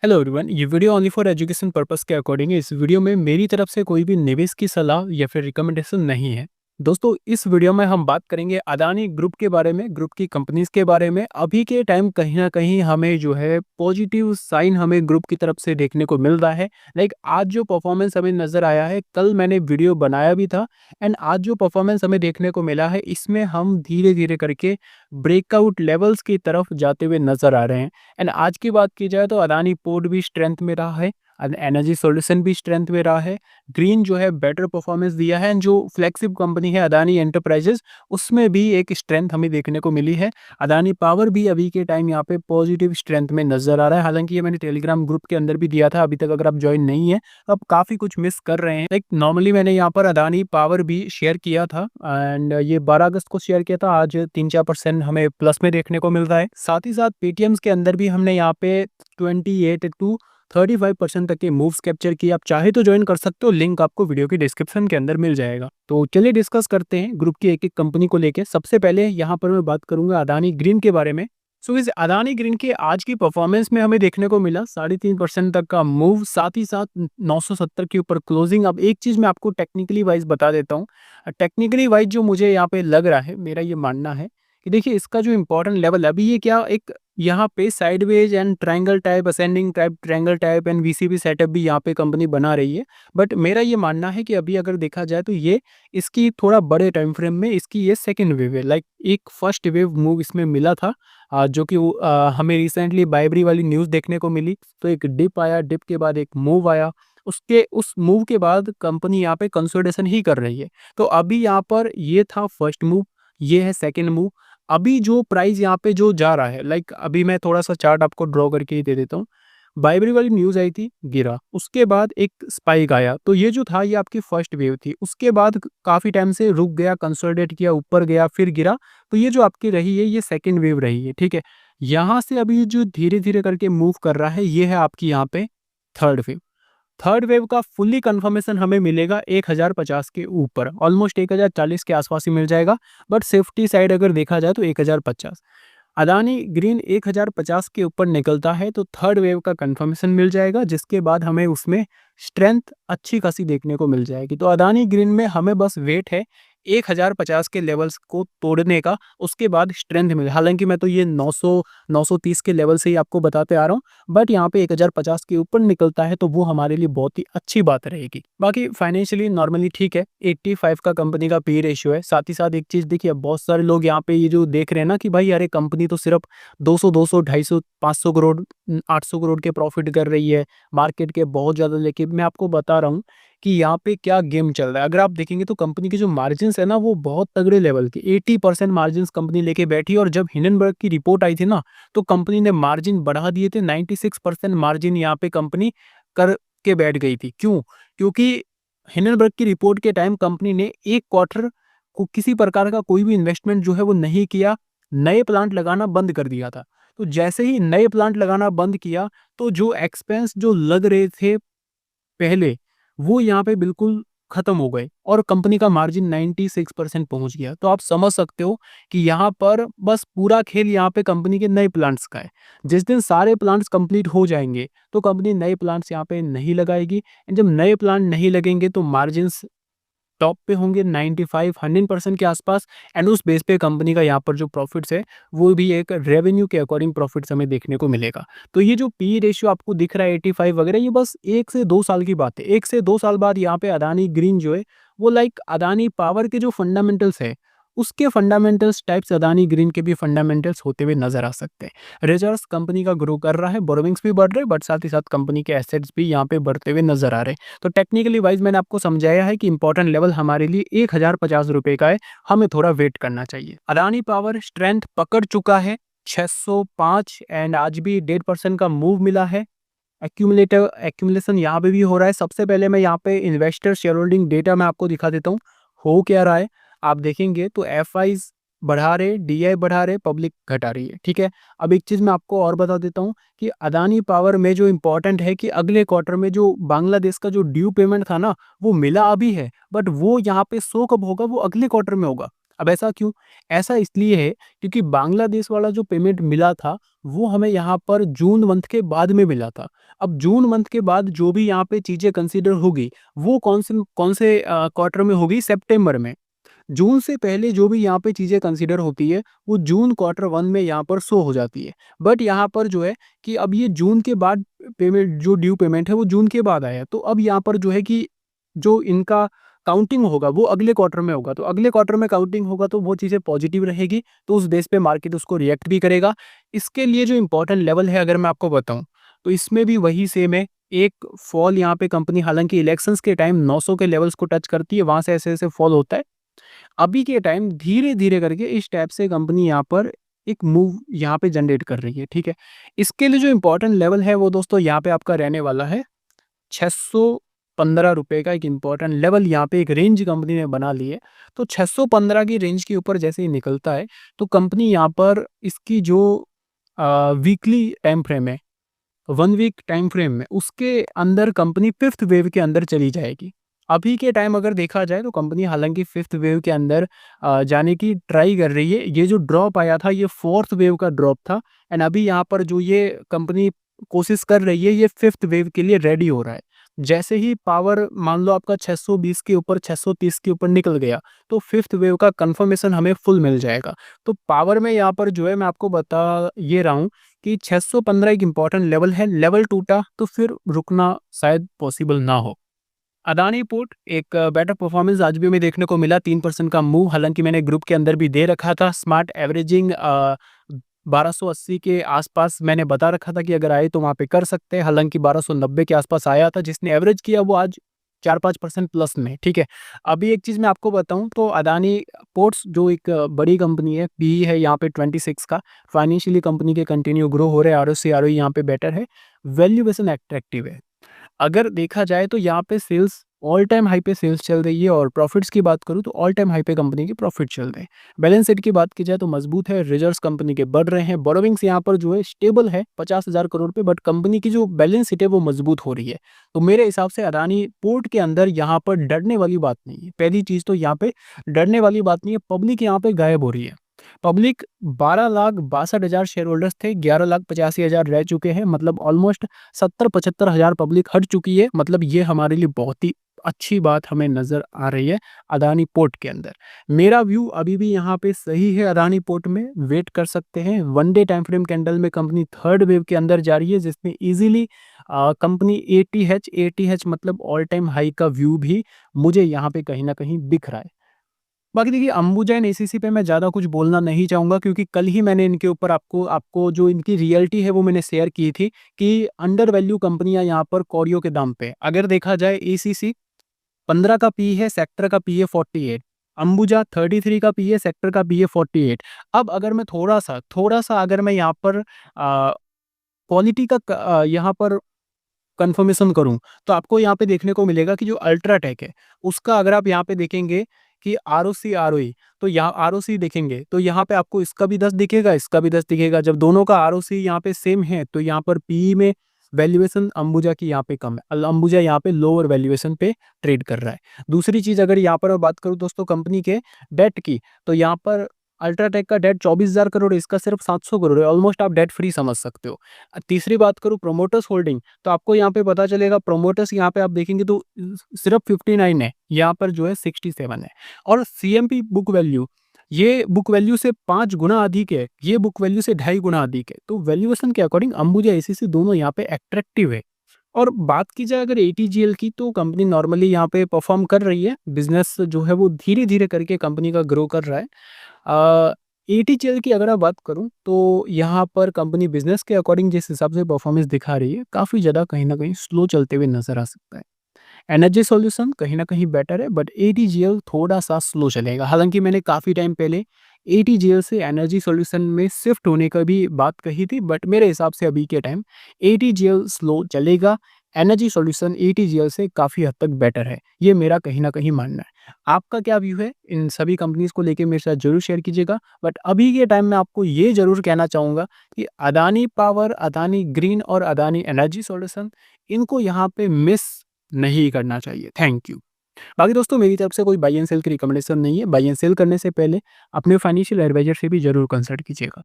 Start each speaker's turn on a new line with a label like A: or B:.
A: Hello everyone, ये video only for education purpose के according है। इस वीडियो में मेरी तरफ से कोई भी निवेश की सलाह या फिर रिकमेंडेशन नहीं है। दोस्तों, इस वीडियो में हम बात करेंगे अदानी ग्रुप के बारे में, ग्रुप की कंपनीज के बारे में। अभी के टाइम कहीं ना कहीं हमें जो है पॉजिटिव साइन हमें ग्रुप की तरफ से देखने को मिल रहा है। लाइक आज जो परफॉर्मेंस हमें नजर आया है, कल मैंने वीडियो बनाया भी था एंड आज जो परफॉर्मेंस हमें देखने को मिला है, इसमें हम धीरे धीरे करके ब्रेकआउट लेवल्स की तरफ जाते हुए नजर आ रहे हैं। एंड आज की बात की जाए तो अदानी पोर्ट भी स्ट्रेंथ में रहा है, एनर्जी सॉल्यूशन भी स्ट्रेंथ में रहा है, ग्रीन जो है बेटर परफॉर्मेंस दिया है एंड जो फ्लेक्सिब कंपनी है अदानी एंटरप्राइजेस, उसमें भी एक स्ट्रेंथ हमें देखने को मिली है। अदानी पावर भी अभी के टाइम यहाँ पे पॉजिटिव स्ट्रेंथ में नजर आ रहा है। हालांकि ये मैंने टेलीग्राम ग्रुप के अंदर भी दिया था, अभी तक अगर आप ज्वाइन नहीं है तो आप काफ़ी कुछ मिस कर रहे हैं। लाइक नॉर्मली मैंने यहाँ पर अदानी पावर भी शेयर किया था एंड ये 12 अगस्त को शेयर किया था। आज 3-4% हमें प्लस में देखने को मिल रहा है। साथ ही साथ पेटीएम्स के अंदर भी हमने यहाँ पे 28 to 35% तक के मूव्स कैप्चर किए। आप चाहे तो ज्वाइन कर सकते हो, लिंक आपको वीडियो की डिस्क्रिप्शन के अंदर मिल जाएगा। तो चलिए डिस्कस करते हैं ग्रुप की एक एक कंपनी को लेके। सबसे पहले यहाँ पर मैं बात करूंगा अदानी ग्रीन के बारे में। इस अदानी ग्रीन के आज की परफॉर्मेंस में हमें देखने को मिला 3.5% तक का मूव, साथ ही साथ 970 के ऊपर क्लोजिंग। अब एक चीज मैं आपको टेक्निकली वाइज बता देता हूँ। टेक्निकली वाइज जो मुझे यहाँ पे लग रहा है, मेरा ये मानना है कि देखिए इसका जो इंपॉर्टेंट लेवल है, अभी ये क्या एक यहाँ पे sideways and triangle type, ascending type, triangle type and VCB setup भी यहाँ पे कंपनी बना रही है। बट मेरा ये मानना है कि अभी अगर देखा जाए तो ये इसकी थोड़ा बड़े टाइम फ्रेम में इसकी ये सेकंड वेव है। लाइक एक फर्स्ट वेव मूव इसमें मिला था, जो कि हमें रिसेंटली बाइबरी वाली न्यूज़ देखने को मिली। तो एक डिप आया, डिप के बाद एक मूव आया, उसके उस मूव के बाद कंपनी यहाँ पे कंसोलिडेशन ही कर रही है। तो अभी यहाँ पर ये था फर्स्ट मूव, ये है सेकंड मूव। अभी जो प्राइस यहाँ पे जो जा रहा है, लाइक अभी मैं थोड़ा सा चार्ट आपको ड्रॉ करके ही दे देता हूँ। बाइबरी वाली न्यूज़ आई थी, गिरा, उसके बाद एक स्पाइक आया। तो ये जो था ये आपकी फर्स्ट वेव थी। उसके बाद काफ़ी टाइम से रुक गया, कंसोलिडेट किया, ऊपर गया, फिर गिरा। तो ये जो आपकी रही है ये सेकंड वेव रही है, ठीक है। यहाँ से अभी जो धीरे धीरे करके मूव कर रहा है, ये है आपकी यहाँ पे थर्ड वेव। थर्ड वेव का फुल्ली कंफर्मेशन हमें मिलेगा 1050 के ऊपर, ऑलमोस्ट 1040 के आसपास ही मिल जाएगा। बट सेफ्टी साइड अगर देखा जाए तो 1050। अदानी ग्रीन 1050 के ऊपर निकलता है तो थर्ड वेव का कंफर्मेशन मिल जाएगा, जिसके बाद हमें उसमें स्ट्रेंथ अच्छी खासी देखने को मिल जाएगी। तो अदानी ग्रीन में हमें बस वेट है 1050 के लेवल्स को तोड़ने का, उसके बाद स्ट्रेंथ मिले। हालांकि मैं तो ये 900 930 के लेवल से ही आपको बताते आ रहा हूँ, बट यहाँ पे 1050 के ऊपर निकलता है तो वो हमारे लिए बहुत ही अच्छी बात रहेगी। बाकी फाइनेंशियली नॉर्मली ठीक है, 85 का कंपनी का पी रेशियो है। साथ ही साथ एक चीज़ देखिए, बहुत सारे लोग यहाँ पे ये जो देख रहे हैं ना कि भाई अरे कंपनी तो सिर्फ 200 200 250 500 करोड़ 800 करोड़ के प्रॉफिट कर रही है, मार्केट के बहुत ज़्यादा। लेकिन मैं आपको बता रहा हूँ कि यहाँ पे क्या गेम चल रहा है। अगर आप देखेंगे तो कंपनी के जो मार्जिन्स है ना, वो बहुत तगड़े लेवल के 80% मार्जिन्स कंपनी लेके बैठी। और जब हिंडनबर्ग की रिपोर्ट आई थी ना, तो कंपनी ने मार्जिन बढ़ा दिए थे। 96% मार्जिन यहाँ पे कंपनी कर के बैठ गई थी। क्यों? क्योंकि हिंडनबर्ग की रिपोर्ट के टाइम कंपनी ने एक क्वार्टर को किसी प्रकार का कोई भी इन्वेस्टमेंट जो है वो नहीं किया, नए प्लांट लगाना बंद कर दिया था। तो जैसे ही नए प्लांट लगाना बंद किया, तो जो एक्सपेंस जो लग रहे थे पहले, वो यहाँ पे बिल्कुल खत्म हो गए और कंपनी का मार्जिन 96% पहुंच गया। तो आप समझ सकते हो कि यहाँ पर बस पूरा खेल यहाँ पे कंपनी के नए प्लांट्स का है। जिस दिन सारे प्लांट्स कंप्लीट हो जाएंगे तो कंपनी नए प्लांट्स यहाँ पे नहीं लगाएगी। जब नए प्लांट नहीं लगेंगे तो मार्जिन्स टॉप पे होंगे 95-100% के आसपास। एंड उस बेस पे कंपनी का यहाँ पर जो प्रॉफिट्स है वो भी एक रेवेन्यू के अकॉर्डिंग प्रॉफिट्स हमें देखने को मिलेगा। तो ये जो पी रेशियो आपको दिख रहा है 85 वगैरह, ये बस 1 से 2 साल की बात है। 1 से 2 साल बाद यहाँ पे अदानी ग्रीन जो है वो लाइक अदानी पावर के जो फंडामेंटल्स है, उसके फंडामेंटल्स टाइप्स अदानी ग्रीन के भी फंडामेंटल्स होते हुए नजर आ सकते हैं। रिजर्व्स कंपनी का ग्रो कर रहा है, बोरोविंग्स भी बढ़ रहे हैं, बट साथ ही साथ कंपनी के एसेट्स भी यहाँ पे बढ़ते हुए नजर आ रहे हैं। तो टेक्निकली वाइज मैंने आपको समझाया है कि इंपॉर्टेंट लेवल हमारे लिए 1050 रुपये का है, हमें थोड़ा वेट करना चाहिए। अदानी पावर स्ट्रेंथ पकड़ चुका है 605 एंड आज भी 1.5% का मूव मिला है। एक्यूमुलेशन यहाँ पे भी हो रहा है। सबसे पहले मैं यहाँ पे इन्वेस्टर शेयर होल्डिंग डेटा मैं आपको दिखा देता हूँ हो क्या रहा है। आप देखेंगे तो एफआईज बढ़ा रहे, डीआई बढ़ा रहे, पब्लिक घटा रही है, ठीक है। अब एक चीज़ मैं आपको और बता देता हूँ कि अदानी पावर में जो इम्पोर्टेंट है कि अगले क्वार्टर में जो बांग्लादेश का जो ड्यू पेमेंट था ना, वो मिला अभी है, बट वो यहाँ पे शो कब होगा, वो अगले क्वार्टर में होगा। अब ऐसा क्यों? ऐसा इसलिए है क्योंकि बांग्लादेश वाला जो पेमेंट मिला था वो हमें यहाँ पर जून मंथ के बाद में मिला था। अब जून मंथ के बाद जो भी यहाँ पे चीज़ें कंसीडर होगी, वो कौन से क्वार्टर में होगी? सितंबर में। जून से पहले जो भी यहाँ पे चीज़ें कंसीडर होती है, वो जून क्वार्टर 1 में यहाँ पर शो हो जाती है। बट यहाँ पर जो है कि अब ये जून के बाद पेमेंट, जो ड्यू पेमेंट है वो जून के बाद आया। तो अब यहाँ पर जो है कि जो इनका काउंटिंग होगा वो अगले क्वार्टर में होगा। तो अगले क्वार्टर में काउंटिंग होगा तो वो चीज़ें पॉजिटिव रहेगी, तो उस बेस पे मार्केट उसको रिएक्ट भी करेगा। इसके लिए जो इम्पोर्टेंट लेवल है अगर मैं आपको बताऊँ, तो इसमें भी वही सेम है। एक फॉल यहाँ पे कंपनी हालाँकि इलेक्शंस के टाइम 900 के लेवल्स को टच करती है, वहाँ से ऐसे-ऐसे फॉल होता है। अभी के टाइम धीरे-धीरे करके इस टाइप से कंपनी यहाँ पर एक मूव यहाँ पे जनरेट कर रही है, ठीक है? इसके लिए जो इम्पोर्टेंट लेवल है वो दोस्तों यहाँ पे आपका रहने वाला है ₹615 का एक इम्पोर्टेंट लेवल, यहाँ पे एक रेंज कंपनी ने बना ली है। तो 615 की रेंज के ऊपर जैसे ही निकलता है, तो कंपनी यहाँ पर इसकी जो वीकली टाइम फ्रेम है, 1 वीक टाइम फ्रेम में, उसके अंदर कंपनी 5th वेव के अंदर चली जाएगी। अभी के टाइम अगर देखा जाए तो कंपनी हालाँकि 5th वेव के अंदर जाने की ट्राई कर रही है। ये जो ड्रॉप आया था ये 4th वेव का ड्रॉप था, एंड अभी यहाँ पर जो ये कंपनी कोशिश कर रही है, ये 5th वेव के लिए रेडी हो रहा है। जैसे ही पावर मान लो आपका 620 के ऊपर, 630 के ऊपर निकल गया, तो 5th वेव का कन्फर्मेशन हमें फुल मिल जाएगा। तो पावर में यहाँ पर जो है मैं आपको बता ये रहा हूँ कि 615 एक इम्पॉर्टेंट लेवल है। लेवल टूटा तो फिर रुकना शायद पॉसिबल ना हो। अदानी पोर्ट एक बेटर परफॉर्मेंस आज भी हमें देखने को मिला, 3% का मूव, हालांकि मैंने ग्रुप के अंदर भी दे रखा था। स्मार्ट एवरेजिंग 1280 के आसपास मैंने बता रखा था कि अगर आए तो वहाँ पे कर सकते हैं, हालांकि 1290 के आसपास आया था। जिसने एवरेज किया वो आज 4-5% प्लस में, ठीक है। अभी एक चीज़ मैं आपको बताऊं तो अदानी पोर्ट्स जो एक बड़ी कंपनी है, पीई है यहाँ पे 26 का, फाइनेंशियली कंपनी के कंटिन्यू ग्रो हो रहे हैं, आरओसी आरओई यहाँ पे बेटर है, वैल्यूएशन अट्रैक्टिव है। अगर देखा जाए तो यहाँ पे सेल्स ऑल टाइम हाई पे सेल्स चल रही है, और प्रॉफिट्स की बात करूँ तो ऑल टाइम हाई पे कंपनी के प्रॉफिट चल रहे हैं। बैलेंस शीट की बात की जाए तो मजबूत है, रिजर्व्स कंपनी के बढ़ रहे हैं, बोरोविंग्स यहाँ पर जो है स्टेबल है 50,000 करोड़ पे, बट कंपनी की जो बैलेंस शीट है वो मजबूत हो रही है। तो मेरे हिसाब से अदानी पोर्ट के अंदर यहाँ पर डरने वाली बात नहीं है। पहली चीज़ तो यहाँ पे डरने वाली बात नहीं है, पब्लिक यहाँ पे गायब हो रही है। पब्लिक 12,62,000 शेयर होल्डर्स थे, 11,85,000 रह चुके हैं, मतलब ऑलमोस्ट 70-75 हज़ार पब्लिक हट चुकी है। मतलब ये हमारे लिए बहुत ही अच्छी बात हमें नज़र आ रही है अदानी पोर्ट के अंदर। मेरा व्यू अभी भी यहाँ पे सही है, अदानी पोर्ट में वेट कर सकते हैं। 1 डे टाइम फ्रेम कैंडल में कंपनी 3rd वेव के अंदर जा रही है, जिसमें इजीली कंपनी 80H मतलब ऑल टाइम हाई का व्यू भी मुझे यहाँ पे कहीं ना कहीं दिख रहा है। बाकी देखिए, अंबुजा एंड एसीसी पे मैं ज़्यादा कुछ बोलना नहीं चाहूँगा, क्योंकि कल ही मैंने इनके ऊपर आपको आपको जो इनकी रियलिटी है वो मैंने शेयर की थी कि अंडर वैल्यू कंपनियाँ यहाँ पर कौड़ियों के दाम पे। अगर देखा जाए एसीसी 15 का पी है, सेक्टर का पी है 48, अंबुजा 33 का पी है, सेक्टर का पी है 48। अब अगर मैं थोड़ा-सा अगर मैं यहाँ पर क्वालिटी का यहाँ पर कन्फर्मेशन करूँ, तो आपको यहाँ पे देखने को मिलेगा कि जो अल्ट्राटेक है, उसका अगर आप यहाँ पे देखेंगे कि आरओसी, आरओई, तो यहाँ आरओसी देखेंगे, तो यहाँ पे आपको इसका भी 10 दिखेगा, इसका भी 10 दिखेगा। जब दोनों का आरओसी यहाँ पे सेम है, तो यहाँ पर पीई में वैल्यूएशन अंबुजा की यहाँ पे कम है। अंबुजा यहाँ पे लोअर वैल्यूएशन पे ट्रेड कर रहा है। दूसरी चीज़ अगर यहाँ पर मैं बात करूँ दोस्तों कंपनी के डेट की, तो यहाँ पर अल्ट्राटेक का डेट 24,000 करोड़ है, इसका सिर्फ 700 करोड़ है। ऑलमोस्ट आप डेट फ्री समझ सकते हो। तीसरी बात करूँ प्रोमोटर्स होल्डिंग, तो आपको यहाँ पे पता चलेगा प्रोमोटर्स यहाँ पे आप देखेंगे तो सिर्फ 59 है, यहाँ पर जो है 67 है। और सीएमपी बुक वैल्यू, ये बुक वैल्यू से 5 गुना अधिक है, ये बुक वैल्यू से 2.5 गुना अधिक है। तो वैल्यूएशन के अकॉर्डिंग अंबुजा एसीसी दोनों यहाँ पे अट्रैक्टिव है। और बात की जाए अगर एटीजीएल की, तो कंपनी नॉर्मली यहाँ पे परफॉर्म कर रही है, बिजनेस जो है वो धीरे धीरे करके कंपनी का ग्रो कर रहा है। एटीजीएल की अगर मैं बात करूं तो यहाँ पर कंपनी बिजनेस के अकॉर्डिंग जिस हिसाब से परफॉर्मेंस दिखा रही है, काफ़ी ज़्यादा कहीं ना कहीं स्लो चलते हुए नजर आ सकता है। एनर्जी सॉल्यूशन कहीं ना कहीं बेटर है, बट एटीजीएल थोड़ा सा स्लो चलेगा। हालांकि मैंने काफ़ी टाइम पहले एटीजीएल से एनर्जी सॉल्यूशन में शिफ्ट होने का भी बात कही थी, बट मेरे हिसाब से अभी के टाइम एटीजीएल स्लो चलेगा। एनर्जी सॉल्यूशन एटीजीएल से काफ़ी हद तक बेटर है, ये मेरा कहीं ना कहीं मानना है। आपका क्या व्यू है इन सभी कंपनीज को लेके, मेरे साथ जरूर शेयर कीजिएगा। बट अभी के टाइम में आपको ये जरूर कहना चाहूँगा कि अदानी पावर, अदानी ग्रीन और अदानी एनर्जी सॉल्यूशन, इनको यहाँ पे मिस नहीं करना चाहिए। Thank you. बाकी दोस्तों, मेरी तरफ से कोई बाई एंड सेल की रिकमेंडेशन नहीं है। बाई एंड सेल करने से पहले अपने फाइनेंशियल एडवाइजर से भी जरूर कंसल्ट कीजिएगा।